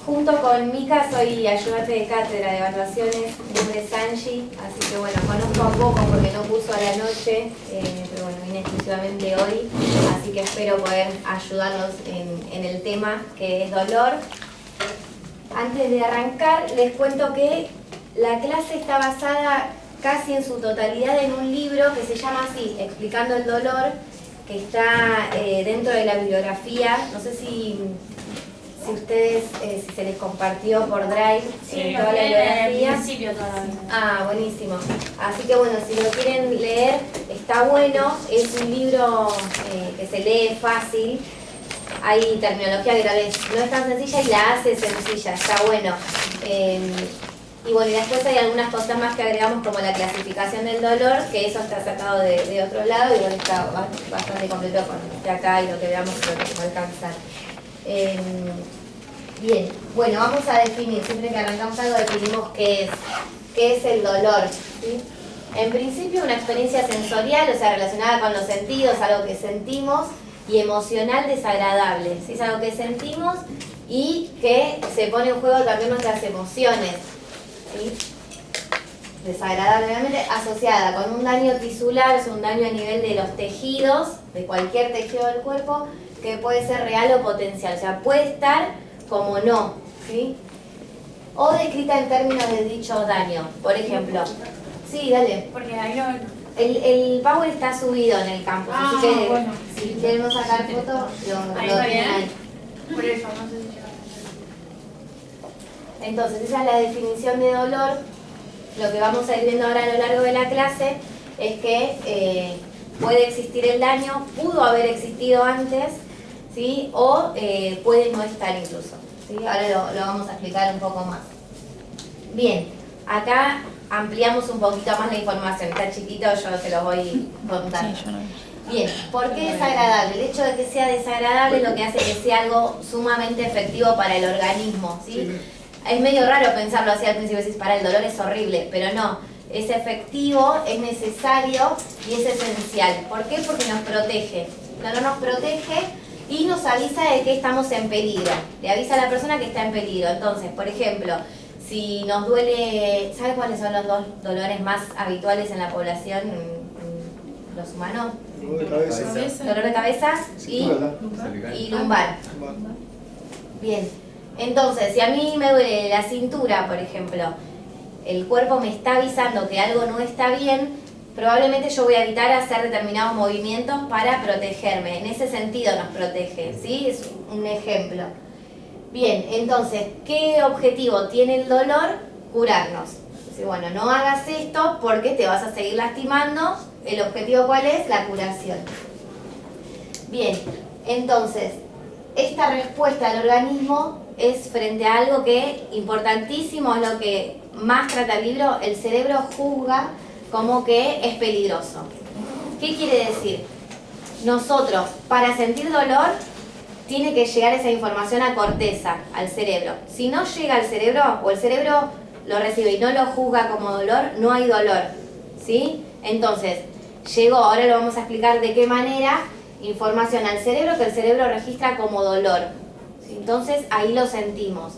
Junto con Mika soy ayudante de cátedra de evaluaciones, mi nombre es Angie, así que bueno, conozco un poco porque no curso a la noche, pero bueno, vine exclusivamente hoy, así que espero poder ayudarlos en el tema que es dolor. Antes de arrancar, les cuento que la clase está basada casi en su totalidad en un libro que se llama así, Explicando el dolor, que está dentro de la bibliografía. No sé si ustedes, si se les compartió por Drive toda la bibliografía. Principio todavía. Ah, buenísimo. Así que bueno, si lo quieren leer, está bueno. Es un libro que se lee fácil. Hay terminología que tal vez no es tan sencilla y la hace sencilla, está bueno. Y bueno, y después hay algunas cosas más que agregamos como la clasificación del dolor, que eso está sacado de otro lado y bueno, está bastante completo con de acá y lo que veamos creo que va a alcanzar. Bien, bueno, vamos a definir, siempre que arrancamos algo definimos qué es el dolor, ¿sí? En principio una experiencia sensorial, o sea, relacionada con los sentidos, algo que sentimos, y emocional desagradable, ¿sí? Es algo que sentimos y que se pone en juego también nuestras emociones, ¿sí? Desagradable, obviamente, asociada con un daño tisular, o sea, un daño a nivel de los tejidos, de cualquier tejido del cuerpo, que puede ser real o potencial, o sea, puede estar como no, ¿sí? O descrita en términos de dicho daño, por ejemplo. Sí, dale. Porque ahí no... El Power está subido en el campus, así que bueno. si queremos sacar foto, lo Ahí tienen ahí. Por eso, no sé si llega. Entonces, esa es la definición de dolor. Lo que vamos a ir viendo ahora a lo largo de la clase es que puede existir el daño, pudo haber existido antes, ¿sí? O puede no estar incluso, ¿sí? Ahora lo vamos a explicar un poco más. Bien, acá ampliamos un poquito más la información. Está chiquito, yo se los voy contando. Bien, ¿por qué desagradable? El hecho de que sea desagradable es lo que hace que sea algo sumamente efectivo para el organismo, ¿sí? Es medio raro pensarlo así al principio, decís, para el dolor es horrible, pero no. Es efectivo, es necesario y es esencial. ¿Por qué? Porque nos protege. El dolor nos protege y nos avisa de que estamos en peligro. Le avisa a la persona que está en peligro. Entonces, por ejemplo, si nos duele, ¿sabe cuáles son los dos dolores más habituales en la población, en los humanos? Dolor de cabeza. Dolor de cabeza y lumbar. Bien, entonces, si a mí me duele la cintura, por ejemplo, el cuerpo me está avisando que algo no está bien, probablemente yo voy a evitar hacer determinados movimientos para protegerme. En ese sentido nos protege, ¿sí? Es un ejemplo. Bien, entonces, ¿qué objetivo tiene el dolor? Curarnos. Dice, bueno, no hagas esto porque te vas a seguir lastimando. ¿El objetivo cuál es? La curación. Bien, entonces, esta respuesta del organismo es frente a algo que, importantísimo, es lo que más trata el libro, el cerebro juzga como que es peligroso. ¿Qué quiere decir? Nosotros, para sentir dolor, tiene que llegar esa información a corteza, al cerebro. Si no llega al cerebro, o el cerebro lo recibe y no lo juzga como dolor, no hay dolor, ¿sí? Entonces, llegó, ahora lo vamos a explicar de qué manera, información al cerebro que el cerebro registra como dolor. ¿Sí? Entonces, ahí lo sentimos.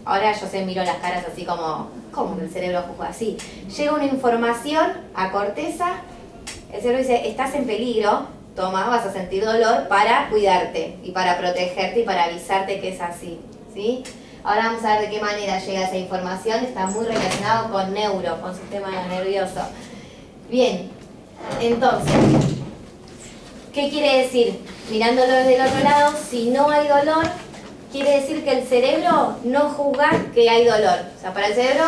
Ahora yo se miro las caras así como, ¿cómo que el cerebro juzga así? Llega una información a corteza, el cerebro dice, estás en peligro, toma, vas a sentir dolor para cuidarte y para protegerte y para avisarte que es así, ¿sí? Ahora vamos a ver de qué manera llega esa información, está muy relacionado con con sistema nervioso. Bien, entonces, ¿qué quiere decir? Mirándolo desde el otro lado, si no hay dolor, quiere decir que el cerebro no juzga que hay dolor. O sea, para el cerebro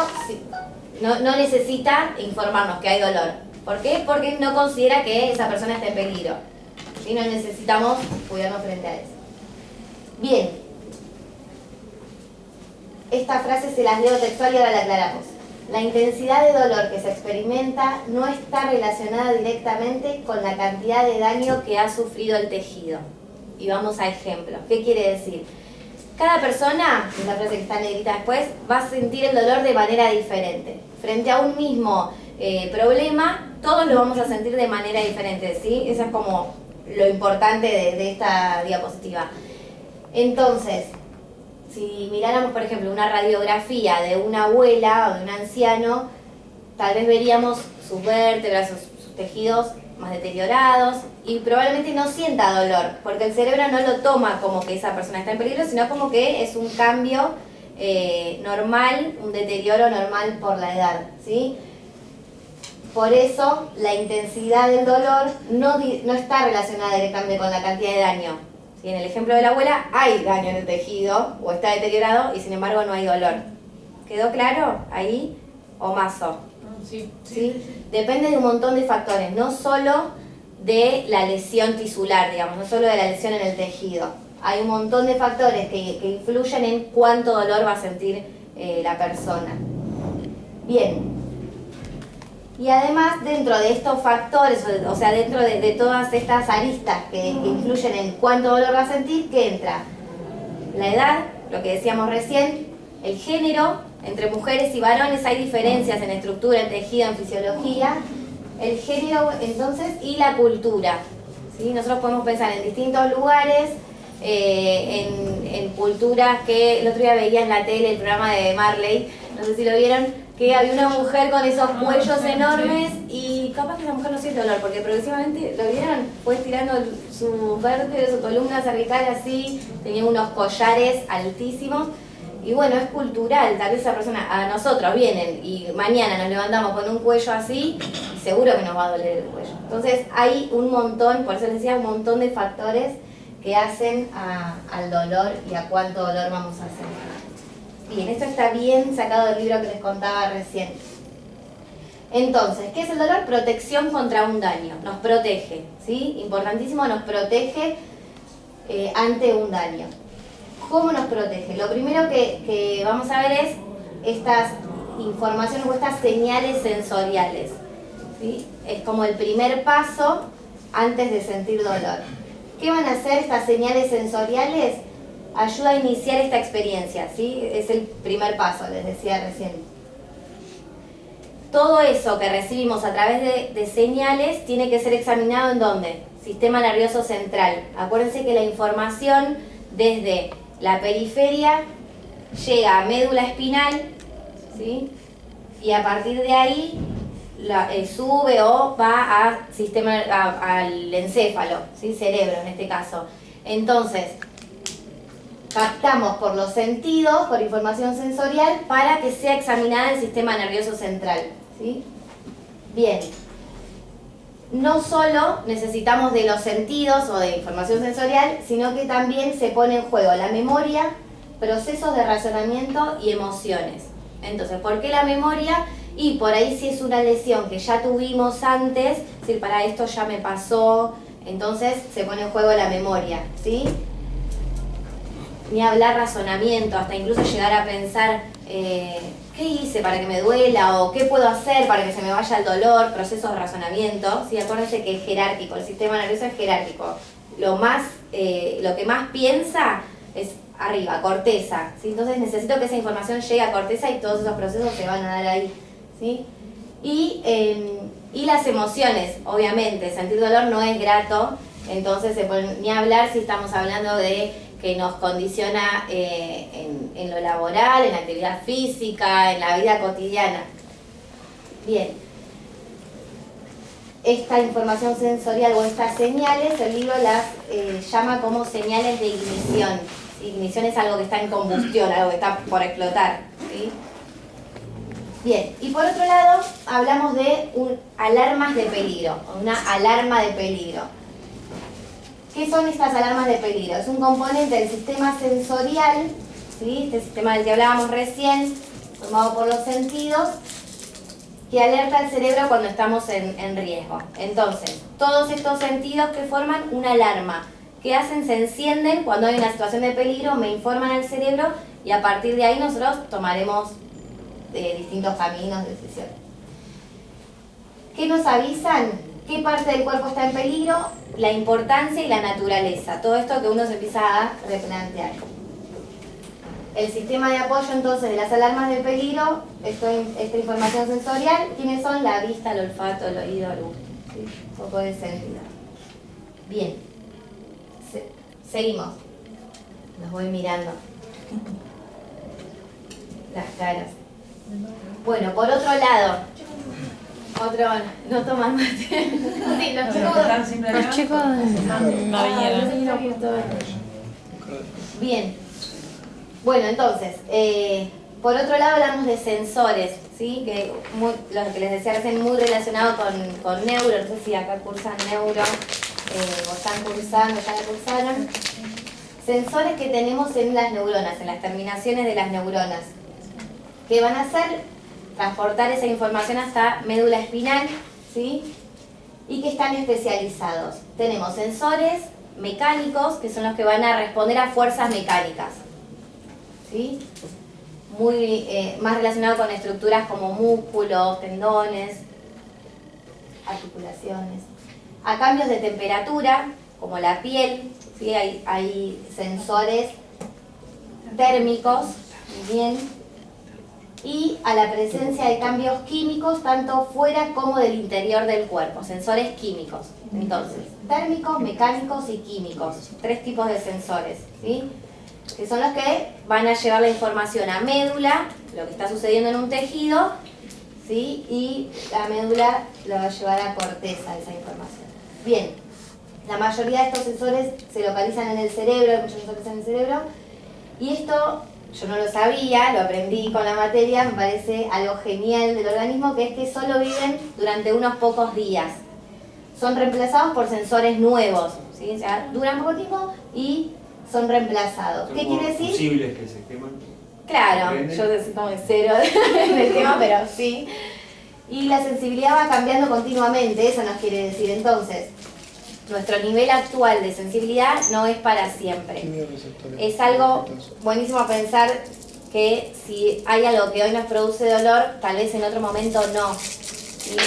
no necesita informarnos que hay dolor. ¿Por qué? Porque no considera que esa persona está en peligro. Y no necesitamos cuidarnos frente a eso. Bien. Esta frase se las leo textual y ahora la aclaramos. La intensidad de dolor que se experimenta no está relacionada directamente con la cantidad de daño que ha sufrido el tejido. Y vamos a ejemplos. ¿Qué quiere decir? Cada persona, esa frase que está en negrita después, va a sentir el dolor de manera diferente. Frente a un mismo problema, todos lo vamos a sentir de manera diferente, ¿sí? Eso es como lo importante de esta diapositiva. Entonces, si miráramos, por ejemplo, una radiografía de una abuela o de un anciano, tal vez veríamos sus vértebras, sus tejidos más deteriorados y probablemente no sienta dolor, porque el cerebro no lo toma como que esa persona está en peligro, sino como que es un cambio normal, un deterioro normal por la edad, ¿sí? Por eso la intensidad del dolor no está relacionada directamente con la cantidad de daño. ¿Sí? En el ejemplo de la abuela hay daño en el tejido o está deteriorado y sin embargo no hay dolor. ¿Quedó claro ahí o mazo? Sí. ¿Sí? Depende de un montón de factores, no solo de la lesión tisular, digamos, no solo de la lesión en el tejido. Hay un montón de factores que influyen en cuánto dolor va a sentir la persona. Bien. Y además, dentro de estos factores, o sea, dentro de todas estas aristas que influyen en cuánto dolor va a sentir, ¿qué entra? La edad, lo que decíamos recién, el género, entre mujeres y varones hay diferencias en estructura, en tejido, en fisiología, el género entonces y la cultura. ¿Sí? Nosotros podemos pensar en distintos lugares, en culturas que el otro día veía en la tele el programa de Marley, no sé si lo vieron, que había una mujer con esos cuellos enormes y capaz que esa mujer no siente dolor, porque progresivamente, ¿lo vieron? Fue estirando sus vértebras, su columna cervical así, tenía unos collares altísimos. Y bueno, es cultural, tal vez esa persona, a nosotros vienen y mañana nos levantamos con un cuello así, y seguro que nos va a doler el cuello. Entonces hay un montón, por eso les decía, un montón de factores que hacen al dolor y a cuánto dolor vamos a hacer. Bien, esto está bien sacado del libro que les contaba recién. Entonces, ¿qué es el dolor? Protección contra un daño, nos protege, ¿sí? Importantísimo, nos protege ante un daño. ¿Cómo nos protege? Lo primero que vamos a ver es estas informaciones o estas señales sensoriales, ¿sí? Es como el primer paso antes de sentir dolor. ¿Qué van a hacer estas señales sensoriales? Ayuda a iniciar esta experiencia, ¿sí? Es el primer paso, les decía recién. Todo eso que recibimos a través de señales tiene que ser examinado ¿en dónde? Sistema nervioso central. Acuérdense que la información desde la periferia llega a médula espinal, ¿sí? Y a partir de ahí sube o va al encéfalo, ¿sí? Cerebro en este caso. Entonces, captamos por los sentidos, por información sensorial, para que sea examinada el sistema nervioso central, ¿sí? Bien. No solo necesitamos de los sentidos o de información sensorial, sino que también se pone en juego la memoria, procesos de razonamiento y emociones. Entonces, ¿por qué la memoria? Y por ahí si es una lesión que ya tuvimos antes, es decir, para esto ya me pasó, entonces se pone en juego la memoria, ¿sí? Ni hablar razonamiento, hasta incluso llegar a pensar ¿qué hice para que me duela? O ¿qué puedo hacer para que se me vaya el dolor? Procesos de razonamiento. ¿Sí? Acuérdense que es jerárquico, el sistema nervioso es jerárquico. Lo que más piensa es arriba, corteza. ¿Sí? Entonces necesito que esa información llegue a corteza y todos esos procesos se van a dar ahí. ¿Sí? Y las emociones, obviamente, sentir dolor no es grato, entonces ni hablar si estamos hablando de que nos condiciona en lo laboral, en la actividad física, en la vida cotidiana. Bien. Esta información sensorial o estas señales, el libro las llama como señales de ignición. Ignición es algo que está en combustión, algo que está por explotar, ¿sí? Bien, y por otro lado, hablamos de alarmas de peligro, una alarma de peligro. ¿Qué son estas alarmas de peligro? Es un componente del sistema sensorial, ¿sí? Este sistema del que hablábamos recién, formado por los sentidos, que alerta al cerebro cuando estamos en riesgo. Entonces, todos estos sentidos que forman una alarma, que hacen, se encienden cuando hay una situación de peligro, me informan al cerebro y a partir de ahí nosotros tomaremos distintos caminos, decisiones. ¿Qué nos avisan? ¿Qué parte del cuerpo está en peligro? La importancia y la naturaleza. Todo esto que uno se empieza a replantear. El sistema de apoyo entonces de las alarmas de peligro, esta información sensorial, ¿quiénes son? La vista, el olfato, el oído, el gusto. ¿Sí? Un poco de sentido. Bien. Seguimos. Los voy mirando. Las caras. Bueno, por otro lado, no toman mate. Sí, Los chicos no vinieron. Bien. Bueno, entonces, por otro lado hablamos de sensores, ¿sí? Que lo que les decía recién, muy relacionado con neuro. No sé si acá cursan neuro, o están cursando, ya la cursaron. Sensores que tenemos en las neuronas, en las terminaciones de las neuronas, que van a hacer transportar esa información hasta médula espinal, ¿sí? Y que están especializados. Tenemos sensores mecánicos, que son los que van a responder a fuerzas mecánicas, ¿sí? Muy, más relacionado con estructuras como músculos, tendones, articulaciones. A cambios de temperatura, como la piel, ¿sí? Hay sensores térmicos, bien, y a la presencia de cambios químicos tanto fuera como del interior del cuerpo, sensores químicos. Entonces, térmicos, mecánicos y químicos, 3 tipos de sensores, ¿sí? Que son los que van a llevar la información a médula, lo que está sucediendo en un tejido, ¿sí? Y la médula lo va a llevar a corteza, esa información. Bien, la mayoría de estos sensores se localizan en el cerebro, hay muchos sensores en el cerebro, y esto yo no lo sabía, lo aprendí con la materia, me parece algo genial del organismo, que es que solo viven durante unos pocos días. Son reemplazados por sensores nuevos, ¿sí? O sea, duran poco tiempo y son reemplazados. ¿Qué quiere decir? Fusibles que se queman. Claro, yo soy como cero en el tema, pero sí. Y la sensibilidad va cambiando continuamente, eso nos quiere decir. Entonces, nuestro nivel actual de sensibilidad no es para siempre. Es algo buenísimo pensar que si hay algo que hoy nos produce dolor, tal vez en otro momento no. Y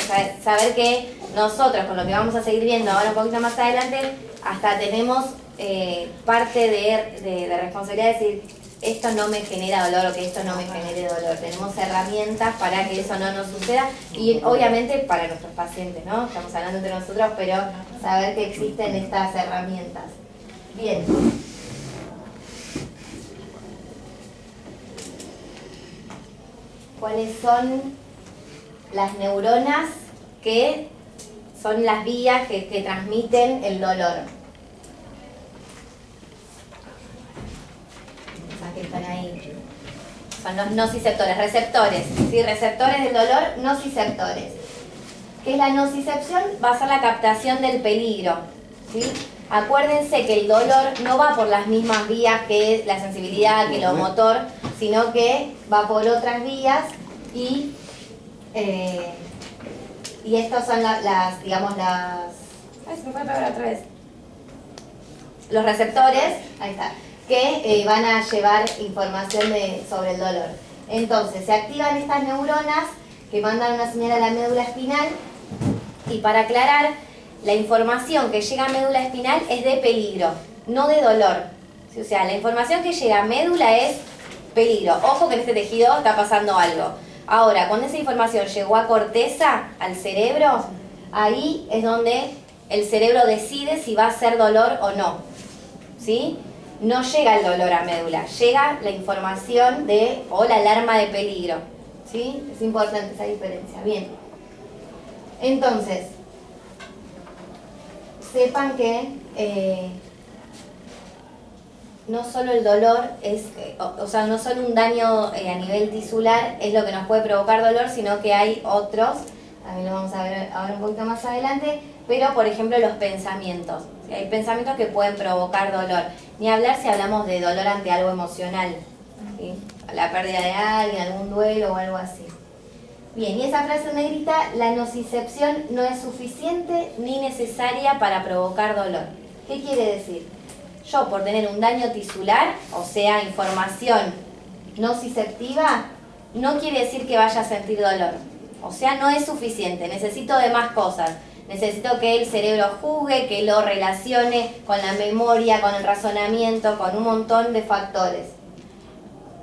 saber que nosotros, con lo que vamos a seguir viendo ahora un poquito más adelante, hasta tenemos parte de responsabilidad de decir, esto no me genera dolor o que esto no me genere dolor. Tenemos herramientas para que eso no nos suceda y obviamente para nuestros pacientes, ¿no? Estamos hablando entre nosotros, pero saber que existen estas herramientas. Bien. ¿Cuáles son las neuronas que son las vías que transmiten el dolor? Que están ahí. Son los nociceptores, receptores, ¿sí? Receptores del dolor, nociceptores. ¿Qué es la nocicepción? Va a ser la captación del peligro, ¿sí? Acuérdense que el dolor no va por las mismas vías que la sensibilidad, que lo motor, sino que va por otras vías y estas son digamos las... Ay, se me fue a pegar otra vez. Los receptores, ahí está, que van a llevar información sobre el dolor. Entonces, se activan estas neuronas que mandan una señal a la médula espinal y para aclarar, la información que llega a médula espinal es de peligro, no de dolor. O sea, la información que llega a médula es peligro. Ojo que en este tejido está pasando algo. Ahora, cuando esa información llegó a corteza, al cerebro, ahí es donde el cerebro decide si va a ser dolor o no. ¿Sí? No llega el dolor a médula, llega la información o la alarma de peligro. ¿Sí? Es importante esa diferencia. Bien. Entonces, sepan que no solo el dolor es, o sea, no solo un daño a nivel tisular es lo que nos puede provocar dolor, sino que hay otros, también lo vamos a ver ahora un poquito más adelante, pero por ejemplo los pensamientos. Hay pensamientos que pueden provocar dolor. Ni hablar si hablamos de dolor ante algo emocional, ¿sí? La pérdida de alguien, algún duelo o algo así. Bien, y esa frase en negrita, la nocicepción no es suficiente ni necesaria para provocar dolor. ¿Qué quiere decir? Yo por tener un daño tisular, o sea, información nociceptiva, no quiere decir que vaya a sentir dolor. O sea, no es suficiente, necesito de más cosas. Necesito que el cerebro juzgue, que lo relacione con la memoria, con el razonamiento, con un montón de factores.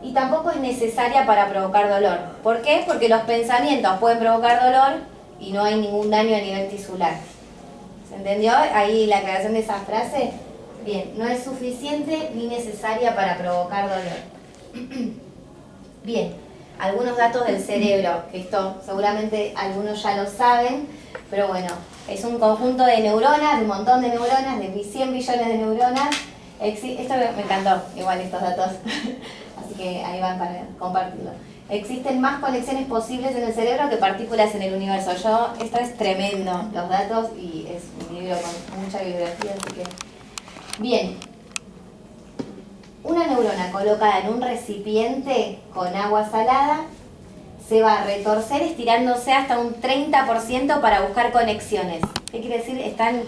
Y tampoco es necesaria para provocar dolor. ¿Por qué? Porque los pensamientos pueden provocar dolor y no hay ningún daño a nivel tisular. ¿Se entendió ahí la aclaración de esa frase? Bien, no es suficiente ni necesaria para provocar dolor. Bien, algunos datos del cerebro, que esto seguramente algunos ya lo saben, pero bueno, es un conjunto de neuronas, de un montón de neuronas, de 100 billones de neuronas. Esto me encantó, igual estos datos, así que ahí van para compartirlo. Existen más conexiones posibles en el cerebro que partículas en el universo. Esto es tremendo, los datos, y es un libro con mucha bibliografía, así que... Bien, una neurona colocada en un recipiente con agua salada se va a retorcer estirándose hasta un 30% para buscar conexiones. ¿Qué quiere decir? Están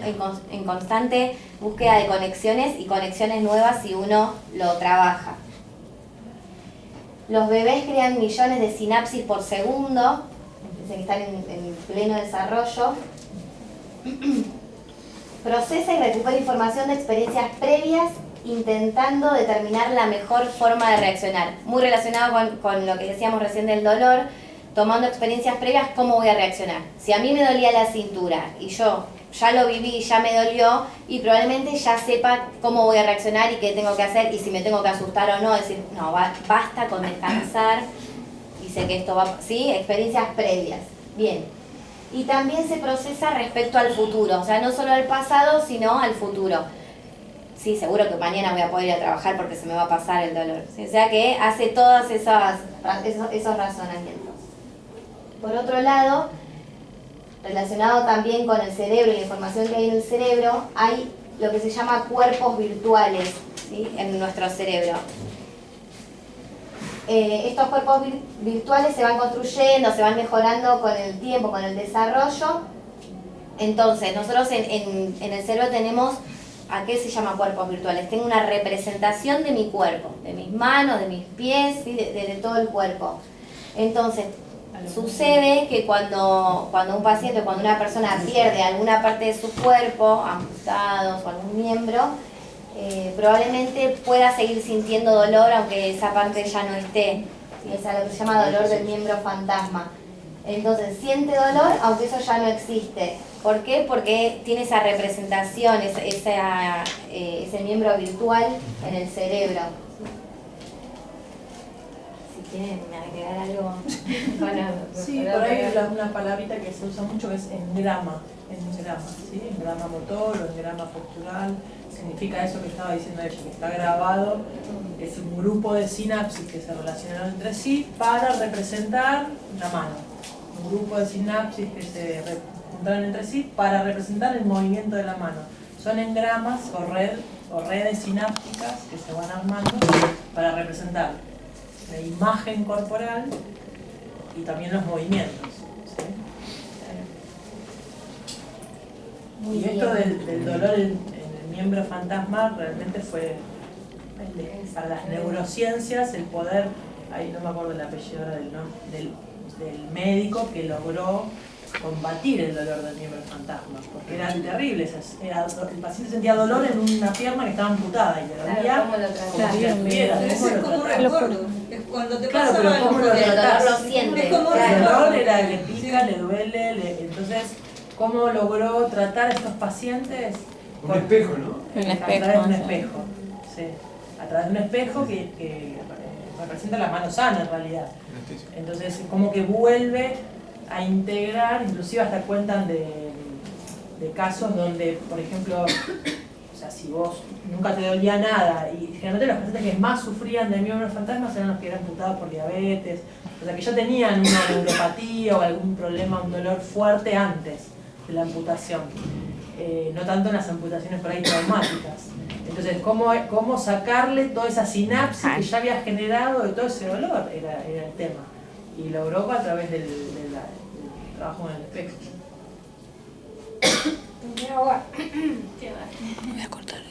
en constante búsqueda de conexiones y conexiones nuevas si uno lo trabaja. Los bebés crean millones de sinapsis por segundo, que están en pleno desarrollo. Procesa y recupera información de experiencias previas intentando determinar la mejor forma de reaccionar. Muy relacionado con lo que decíamos recién del dolor, tomando experiencias previas, ¿cómo voy a reaccionar? Si a mí me dolía la cintura y yo ya lo viví, ya me dolió, y probablemente ya sepa cómo voy a reaccionar y qué tengo que hacer y si me tengo que asustar o no, decir, no, basta con descansar y sé que esto va, ¿sí? Experiencias previas. Bien. Y también se procesa respecto al futuro, o sea, no solo al pasado, sino al futuro. Sí, seguro que mañana voy a poder ir a trabajar porque se me va a pasar el dolor. ¿Sí? O sea que hace todos esos razonamientos. Por otro lado, relacionado también con el cerebro y la información que hay en el cerebro, hay lo que se llama cuerpos virtuales, ¿sí? En nuestro cerebro. Estos cuerpos virtuales se van construyendo, se van mejorando con el tiempo, con el desarrollo. Entonces, nosotros en el cerebro tenemos, ¿a qué se llama cuerpos virtuales? Tengo una representación de mi cuerpo, de mis manos, de mis pies, ¿sí? de todo el cuerpo. Entonces, sucede que cuando un paciente, cuando una persona pierde alguna parte de su cuerpo, amputados o algún miembro, probablemente pueda seguir sintiendo dolor aunque esa parte ya no esté. ¿Sí? Es algo que se llama dolor del miembro fantasma. Entonces siente dolor aunque eso ya no existe. ¿Por qué? Porque tiene esa representación, ese miembro virtual en el cerebro. Si quieren agregar algo. Bueno, sí, por ahí una palabrita que se usa mucho que es engrama, ¿sí? Engrama motor o engrama postural. Significa eso que estaba diciendo ella, que está grabado, es un grupo de sinapsis que se relacionan entre sí para representar la mano. Un grupo de sinapsis que se juntaron entre sí para representar el movimiento de la mano. Son engramas o redes sinápticas que se van armando para representar la imagen corporal y también los movimientos. ¿Sí? Y esto del dolor en miembro fantasma realmente fue para las neurociencias el poder, ahí no me acuerdo el apellido ahora del médico que logró combatir el dolor del miembro fantasma, porque era terrible, el paciente sentía dolor en una pierna que estaba amputada y le dolía como si la estuviera. Es como un recuerdo, es cuando te claro, pasaba pero ¿cómo lo tratás? lo siente. Es como El dolor recuerdo. le pica, le duele, entonces ¿cómo logró tratar a estos pacientes? Un espejo, ¿no? A través de un espejo, sí. A través de un espejo que representa la mano sana en realidad. Entonces, como que vuelve a integrar, inclusive hasta cuentan de casos donde, por ejemplo, o sea, si vos nunca te dolía nada, y generalmente los pacientes que más sufrían de miembros fantasmas eran los que eran amputados por diabetes, o sea, que ya tenían una neuropatía o algún problema, un dolor fuerte antes de la amputación. No tanto en las amputaciones por ahí traumáticas. Entonces, ¿cómo sacarle toda esa sinapsis que ya había generado de todo ese dolor? Era el tema. Y logró a través del trabajo en el espejo. Agua. Voy a cortar.